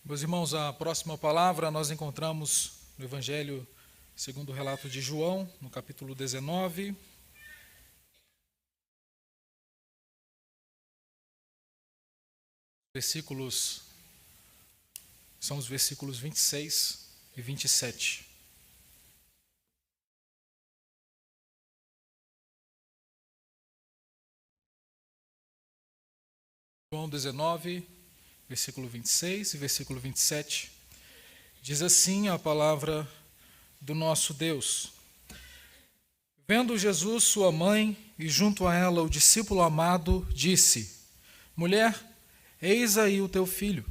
Meus irmãos, a próxima palavra nós encontramos no Evangelho segundo o relato de João, no capítulo 19. São os versículos 26 e 27. João 19, versículo 26 e versículo 27. Diz assim a palavra do nosso Deus. Vendo Jesus sua mãe e junto a ela o discípulo amado, disse: Mulher, eis aí o teu filho.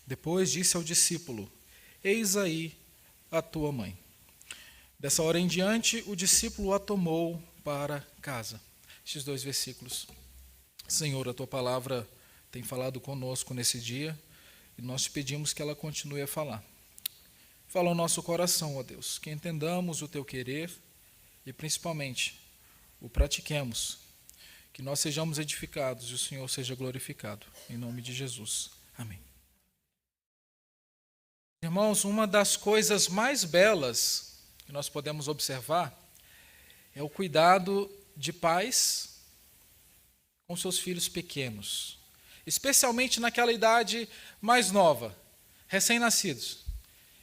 Depois disse ao discípulo: Eis aí a tua mãe. Dessa hora em diante, o discípulo a tomou para casa. Estes dois versículos. Senhor, a tua palavra tem falado conosco nesse dia e nós te pedimos que ela continue a falar. Fala ao nosso coração, ó Deus, que entendamos o teu querer e principalmente o pratiquemos, que nós sejamos edificados e o Senhor seja glorificado. Em nome de Jesus. Amém. Irmãos, uma das coisas mais belas que nós podemos observar é o cuidado de pais com seus filhos pequenos, especialmente naquela idade mais nova, recém-nascidos,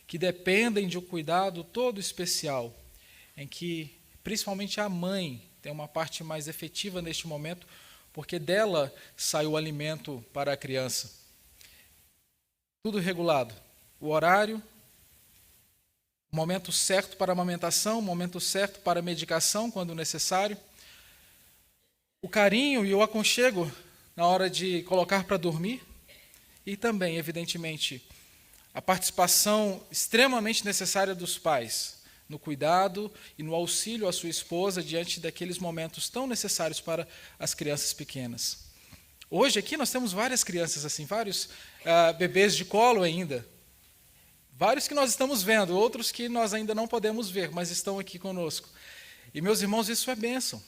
que dependem de um cuidado todo especial, em que principalmente a mãe tem uma parte mais efetiva neste momento, porque dela sai o alimento para a criança. Tudo regulado, o horário, o momento certo para a amamentação, o momento certo para a medicação, quando necessário, o carinho e o aconchego na hora de colocar para dormir e também, evidentemente, a participação extremamente necessária dos pais no cuidado e no auxílio à sua esposa diante daqueles momentos tão necessários para as crianças pequenas. Hoje aqui nós temos várias crianças assim, vários bebês de colo ainda, vários que nós estamos vendo, outros que nós ainda não podemos ver, mas estão aqui conosco. E, meus irmãos, isso é bênção.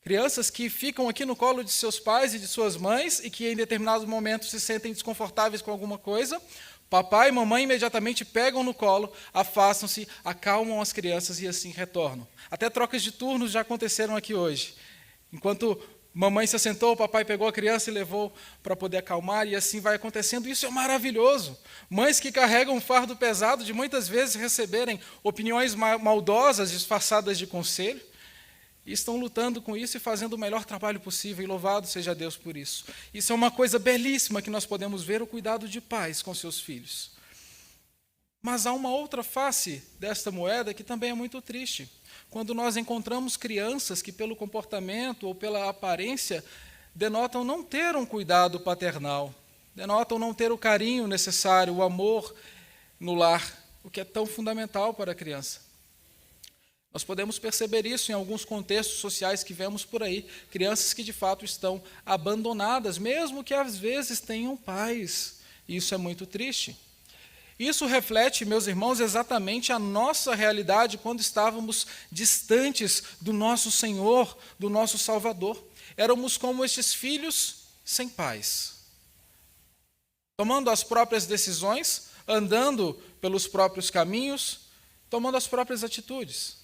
Crianças que ficam aqui no colo de seus pais e de suas mães e que em determinados momentos se sentem desconfortáveis com alguma coisa, papai e mamãe imediatamente pegam no colo, afastam-se, acalmam as crianças e assim retornam. Até trocas de turnos já aconteceram aqui hoje. Enquanto mamãe se assentou, o papai pegou a criança e levou para poder acalmar, e assim vai acontecendo. Isso é maravilhoso. Mães que carregam um fardo pesado de muitas vezes receberem opiniões maldosas disfarçadas de conselho, e estão lutando com isso e fazendo o melhor trabalho possível, e louvado seja Deus por isso. Isso é uma coisa belíssima que nós podemos ver, o cuidado de pais com seus filhos. Mas há uma outra face desta moeda que também é muito triste. Quando nós encontramos crianças que, pelo comportamento ou pela aparência, denotam não ter um cuidado paternal, denotam não ter o carinho necessário, o amor no lar, o que é tão fundamental para a criança. Nós podemos perceber isso em alguns contextos sociais que vemos por aí, crianças que de fato estão abandonadas, mesmo que às vezes tenham pais. Isso é muito triste. Isso reflete, meus irmãos, exatamente a nossa realidade quando estávamos distantes do nosso Senhor, do nosso Salvador. Éramos como estes filhos sem pais, tomando as próprias decisões, andando pelos próprios caminhos, tomando as próprias atitudes.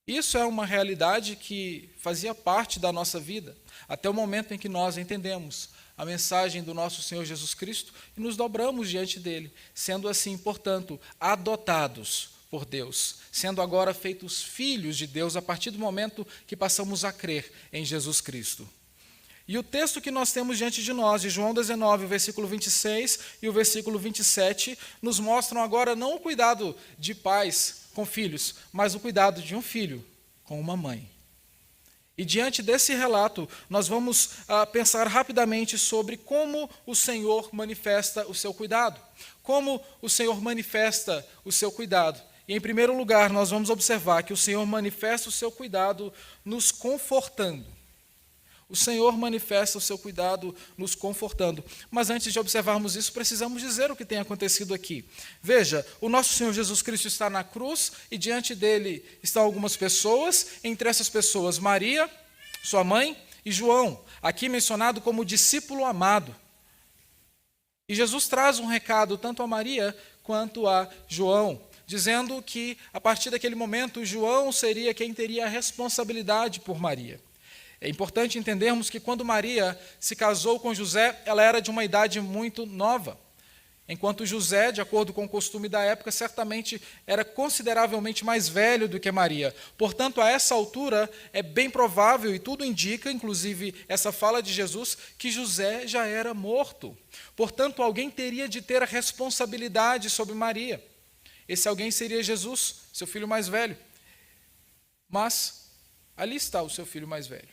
Isso é uma realidade que fazia parte da nossa vida, até o momento em que nós entendemos a mensagem do nosso Senhor Jesus Cristo e nos dobramos diante dele, sendo assim, portanto, adotados por Deus, sendo agora feitos filhos de Deus a partir do momento que passamos a crer em Jesus Cristo. E o texto que nós temos diante de nós, de João 19, o versículo 26 e o versículo 27, nos mostram agora não o cuidado de pais com filhos, mas o cuidado de um filho com uma mãe. E diante desse relato, nós vamos pensar rapidamente sobre como o Senhor manifesta o seu cuidado. Como o Senhor manifesta o seu cuidado. E, em primeiro lugar, nós vamos observar que o Senhor manifesta o seu cuidado nos confortando. O Senhor manifesta o seu cuidado nos confortando. Mas antes de observarmos isso, precisamos dizer o que tem acontecido aqui. Veja, o nosso Senhor Jesus Cristo está na cruz e diante dele estão algumas pessoas, entre essas pessoas Maria, sua mãe, e João, aqui mencionado como discípulo amado. E Jesus traz um recado tanto a Maria quanto a João, dizendo que, a partir daquele momento, João seria quem teria a responsabilidade por Maria. É importante entendermos que quando Maria se casou com José, ela era de uma idade muito nova, enquanto José, de acordo com o costume da época, certamente era consideravelmente mais velho do que Maria. Portanto, a essa altura, é bem provável, e tudo indica, inclusive essa fala de Jesus, que José já era morto. Portanto, alguém teria de ter a responsabilidade sobre Maria. Esse alguém seria Jesus, seu filho mais velho. Mas ali está o seu filho mais velho,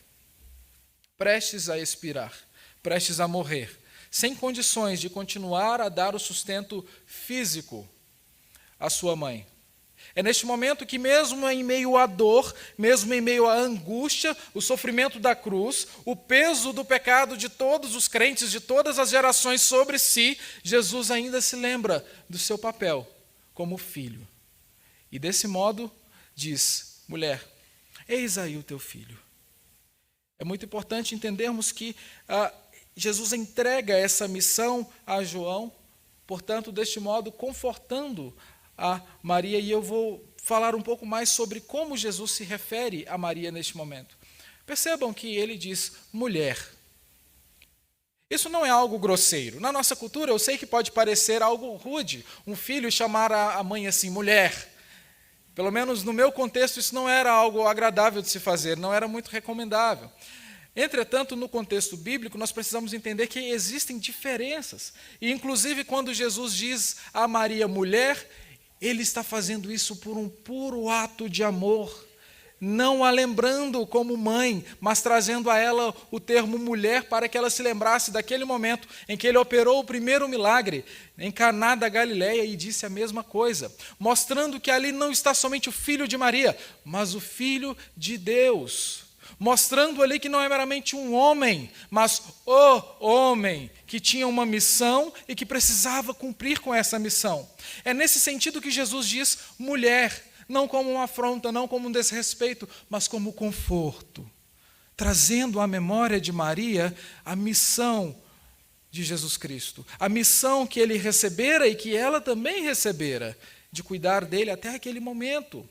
prestes a expirar, prestes a morrer, sem condições de continuar a dar o sustento físico à sua mãe. É neste momento que, mesmo em meio à dor, mesmo em meio à angústia, o sofrimento da cruz, o peso do pecado de todos os crentes, de todas as gerações sobre si, Jesus ainda se lembra do seu papel como filho. E desse modo diz: mulher, eis aí o teu filho. É muito importante entendermos que Jesus entrega essa missão a João, portanto, deste modo, confortando a Maria, e eu vou falar um pouco mais sobre como Jesus se refere a Maria neste momento. Percebam que ele diz mulher. Isso não é algo grosseiro. Na nossa cultura, eu sei que pode parecer algo rude, um filho chamar a mãe assim, mulher. Pelo menos no meu contexto, isso não era algo agradável de se fazer, não era muito recomendável. Entretanto, no contexto bíblico, nós precisamos entender que existem diferenças. E, inclusive, quando Jesus diz a Maria mulher, ele está fazendo isso por um puro ato de amor, não a lembrando como mãe, mas trazendo a ela o termo mulher para que ela se lembrasse daquele momento em que ele operou o primeiro milagre em Caná da Galileia e disse a mesma coisa, mostrando que ali não está somente o filho de Maria, mas o filho de Deus, mostrando ali que não é meramente um homem, mas o homem que tinha uma missão e que precisava cumprir com essa missão. É nesse sentido que Jesus diz mulher, não como uma afronta, não como um desrespeito, mas como conforto, trazendo à memória de Maria a missão de Jesus Cristo, a missão que ele recebera e que ela também recebera, de cuidar dele até aquele momento.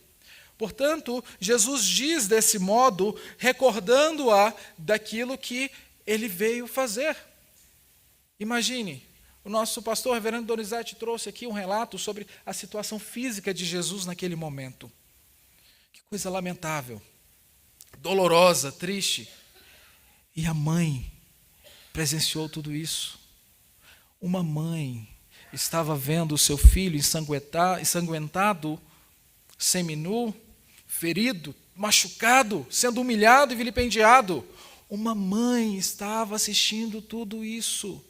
Portanto, Jesus diz desse modo, recordando-a daquilo que ele veio fazer. Imagine, o nosso pastor, reverendo Donizete, trouxe aqui um relato sobre a situação física de Jesus naquele momento. Que coisa lamentável, dolorosa, triste. E a mãe presenciou tudo isso. Uma mãe estava vendo o seu filho ensanguentado, seminu, ferido, machucado, sendo humilhado e vilipendiado. Uma mãe estava assistindo tudo isso.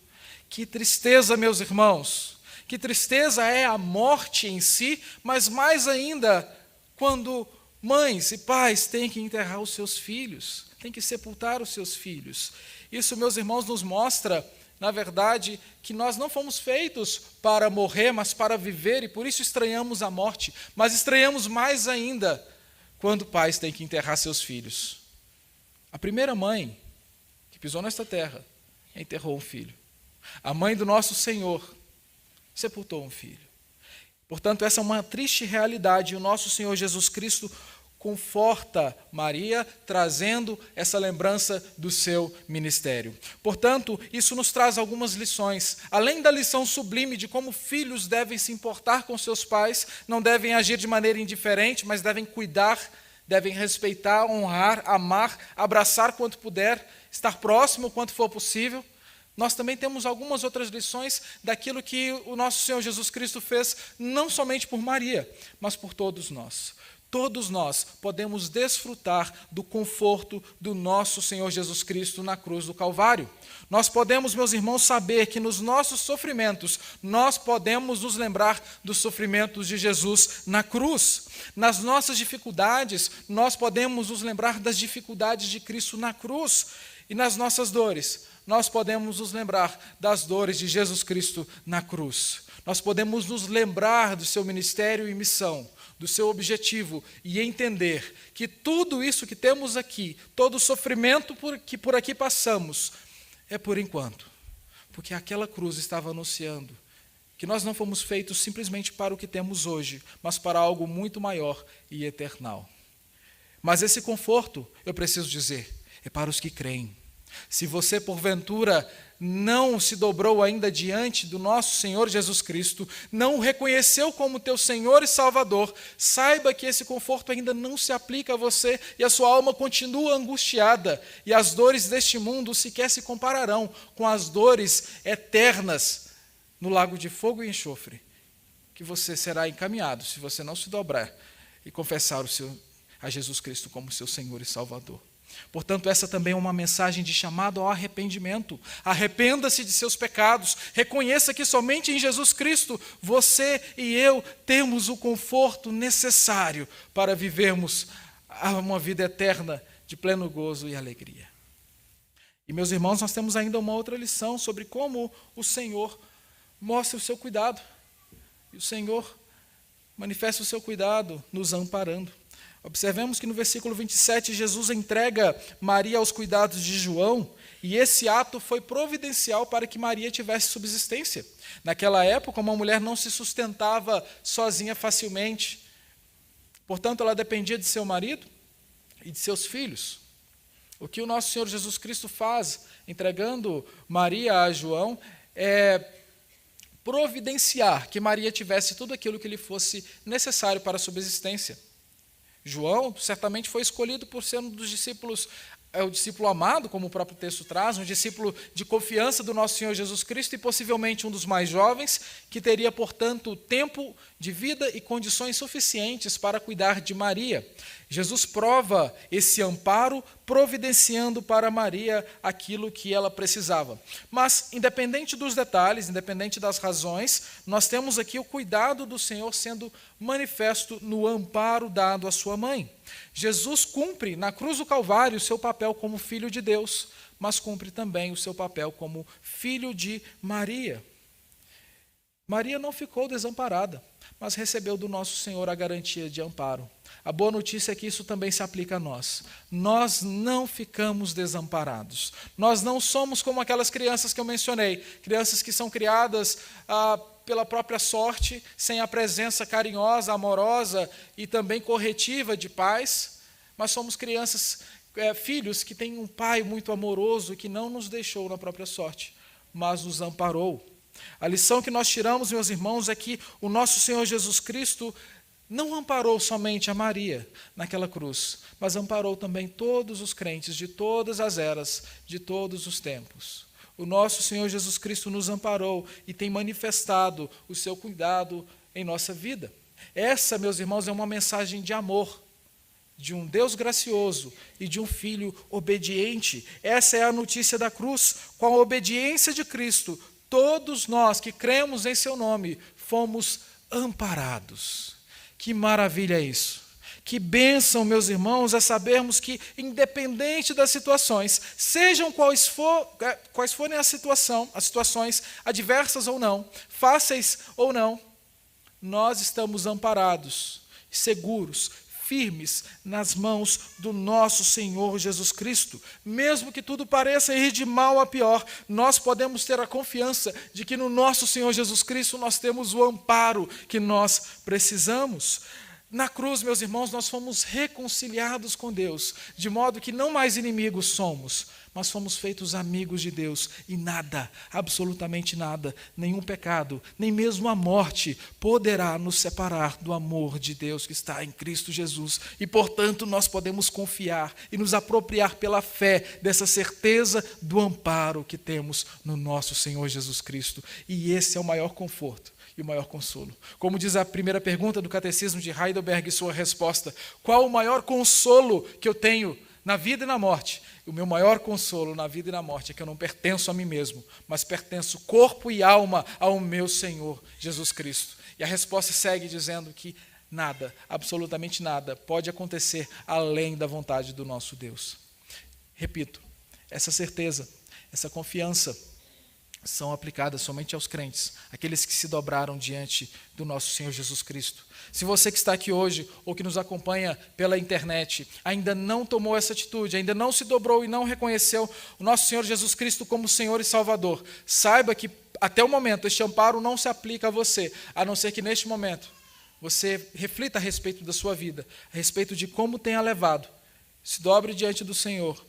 Que tristeza, meus irmãos. Que tristeza é a morte em si, mas mais ainda quando mães e pais têm que enterrar os seus filhos, têm que sepultar os seus filhos. Isso, meus irmãos, nos mostra, na verdade, que nós não fomos feitos para morrer, mas para viver, e por isso estranhamos a morte. Mas estranhamos mais ainda quando pais têm que enterrar seus filhos. A primeira mãe que pisou nesta terra enterrou um filho. A mãe do nosso Senhor sepultou um filho. Portanto, essa é uma triste realidade, e o nosso Senhor Jesus Cristo conforta Maria, trazendo essa lembrança do seu ministério. Portanto, isso nos traz algumas lições. Além da lição sublime de como filhos devem se importar com seus pais, não devem agir de maneira indiferente, mas devem cuidar, devem respeitar, honrar, amar, abraçar quanto puder, estar próximo quanto for possível. Nós também temos algumas outras lições daquilo que o nosso Senhor Jesus Cristo fez, não somente por Maria, mas por todos nós. Todos nós podemos desfrutar do conforto do nosso Senhor Jesus Cristo na cruz do Calvário. Nós podemos, meus irmãos, saber que nos nossos sofrimentos, nós podemos nos lembrar dos sofrimentos de Jesus na cruz. Nas nossas dificuldades, nós podemos nos lembrar das dificuldades de Cristo na cruz. E nas nossas dores, nós podemos nos lembrar das dores de Jesus Cristo na cruz. Nós podemos nos lembrar do seu ministério e missão, do seu objetivo, e entender que tudo isso que temos aqui, todo o sofrimento que por aqui passamos, é por enquanto. Porque aquela cruz estava anunciando que nós não fomos feitos simplesmente para o que temos hoje, mas para algo muito maior e eternal. Mas esse conforto, eu preciso dizer, é para os que creem. Se você, porventura, não se dobrou ainda diante do nosso Senhor Jesus Cristo, não o reconheceu como teu Senhor e Salvador, saiba que esse conforto ainda não se aplica a você e a sua alma continua angustiada, e as dores deste mundo sequer se compararão com as dores eternas no lago de fogo e enxofre, que você será encaminhado se você não se dobrar e confessar a Jesus Cristo como seu Senhor e Salvador. Portanto, essa também é uma mensagem de chamado ao arrependimento. Arrependa-se de seus pecados, reconheça que somente em Jesus Cristo você e eu temos o conforto necessário para vivermos uma vida eterna de pleno gozo e alegria. E, meus irmãos, nós temos ainda uma outra lição sobre como o Senhor mostra o seu cuidado. E o Senhor manifesta o seu cuidado nos amparando. Observemos que no versículo 27, Jesus entrega Maria aos cuidados de João, e esse ato foi providencial para que Maria tivesse subsistência. Naquela época, uma mulher não se sustentava sozinha facilmente. Portanto, ela dependia de seu marido e de seus filhos. O que o nosso Senhor Jesus Cristo faz, entregando Maria a João, é providenciar que Maria tivesse tudo aquilo que lhe fosse necessário para a subsistência. João certamente foi escolhido por ser um dos discípulos, o discípulo amado, como o próprio texto traz, um discípulo de confiança do nosso Senhor Jesus Cristo e possivelmente um dos mais jovens, que teria, portanto, tempo de vida e condições suficientes para cuidar de Maria. Jesus prova esse amparo, providenciando para Maria aquilo que ela precisava. Mas, independente dos detalhes, independente das razões, nós temos aqui o cuidado do Senhor sendo manifesto no amparo dado à sua mãe. Jesus cumpre na cruz do Calvário o seu papel como filho de Deus, mas cumpre também o seu papel como filho de Maria. Maria não ficou desamparada, mas recebeu do nosso Senhor a garantia de amparo. A boa notícia é que isso também se aplica a nós. Nós não ficamos desamparados. Nós não somos como aquelas crianças que eu mencionei, crianças que são criadas pela própria sorte, sem a presença carinhosa, amorosa e também corretiva de pais, mas somos crianças, filhos que têm um pai muito amoroso que não nos deixou na própria sorte, mas nos amparou. A lição que nós tiramos, meus irmãos, é que o nosso Senhor Jesus Cristo não amparou somente a Maria naquela cruz, mas amparou também todos os crentes de todas as eras, de todos os tempos. O nosso Senhor Jesus Cristo nos amparou e tem manifestado o seu cuidado em nossa vida. Essa, meus irmãos, é uma mensagem de amor, de um Deus gracioso e de um Filho obediente. Essa é a notícia da cruz. Com a obediência de Cristo, todos nós que cremos em seu nome fomos amparados. Que maravilha é isso! Que bênção, meus irmãos, é sabermos que, independente das situações, sejam quais forem as situações adversas ou não, fáceis ou não, nós estamos amparados, seguros, firmes nas mãos do nosso Senhor Jesus Cristo. Mesmo que tudo pareça ir de mal a pior, nós podemos ter a confiança de que no nosso Senhor Jesus Cristo nós temos o amparo que nós precisamos. Na cruz, meus irmãos, nós fomos reconciliados com Deus, de modo que não mais inimigos somos, mas fomos feitos amigos de Deus, e nada, absolutamente nada, nenhum pecado, nem mesmo a morte, poderá nos separar do amor de Deus que está em Cristo Jesus. E, portanto, nós podemos confiar e nos apropriar pela fé dessa certeza do amparo que temos no nosso Senhor Jesus Cristo. E esse é o maior conforto e o maior consolo. Como diz a primeira pergunta do Catecismo de Heidelberg e sua resposta: qual o maior consolo que eu tenho na vida e na morte? O meu maior consolo na vida e na morte é que eu não pertenço a mim mesmo, mas pertenço corpo e alma ao meu Senhor Jesus Cristo. E a resposta segue dizendo que nada, absolutamente nada, pode acontecer além da vontade do nosso Deus. Repito, essa certeza, essa confiança são aplicadas somente aos crentes, aqueles que se dobraram diante do nosso Senhor Jesus Cristo. Se você que está aqui hoje, ou que nos acompanha pela internet, ainda não tomou essa atitude, ainda não se dobrou e não reconheceu o nosso Senhor Jesus Cristo como Senhor e Salvador, saiba que até o momento este amparo não se aplica a você, a não ser que neste momento você reflita a respeito da sua vida, a respeito de como tem a levado. Se dobre diante do Senhor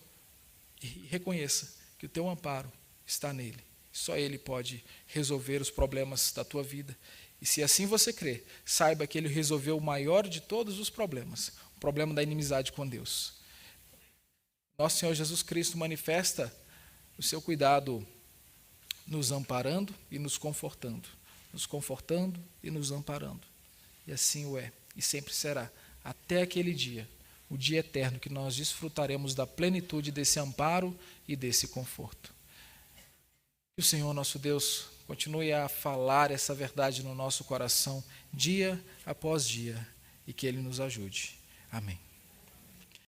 e reconheça que o teu amparo está nele. Só Ele pode resolver os problemas da tua vida. E se assim você crê, saiba que Ele resolveu o maior de todos os problemas, o problema da inimizade com Deus. Nosso Senhor Jesus Cristo manifesta o seu cuidado nos amparando e nos confortando e nos amparando. E assim o é, e sempre será, até aquele dia, o dia eterno, que nós desfrutaremos da plenitude desse amparo e desse conforto. Que o Senhor nosso Deus continue a falar essa verdade no nosso coração dia após dia e que Ele nos ajude. Amém.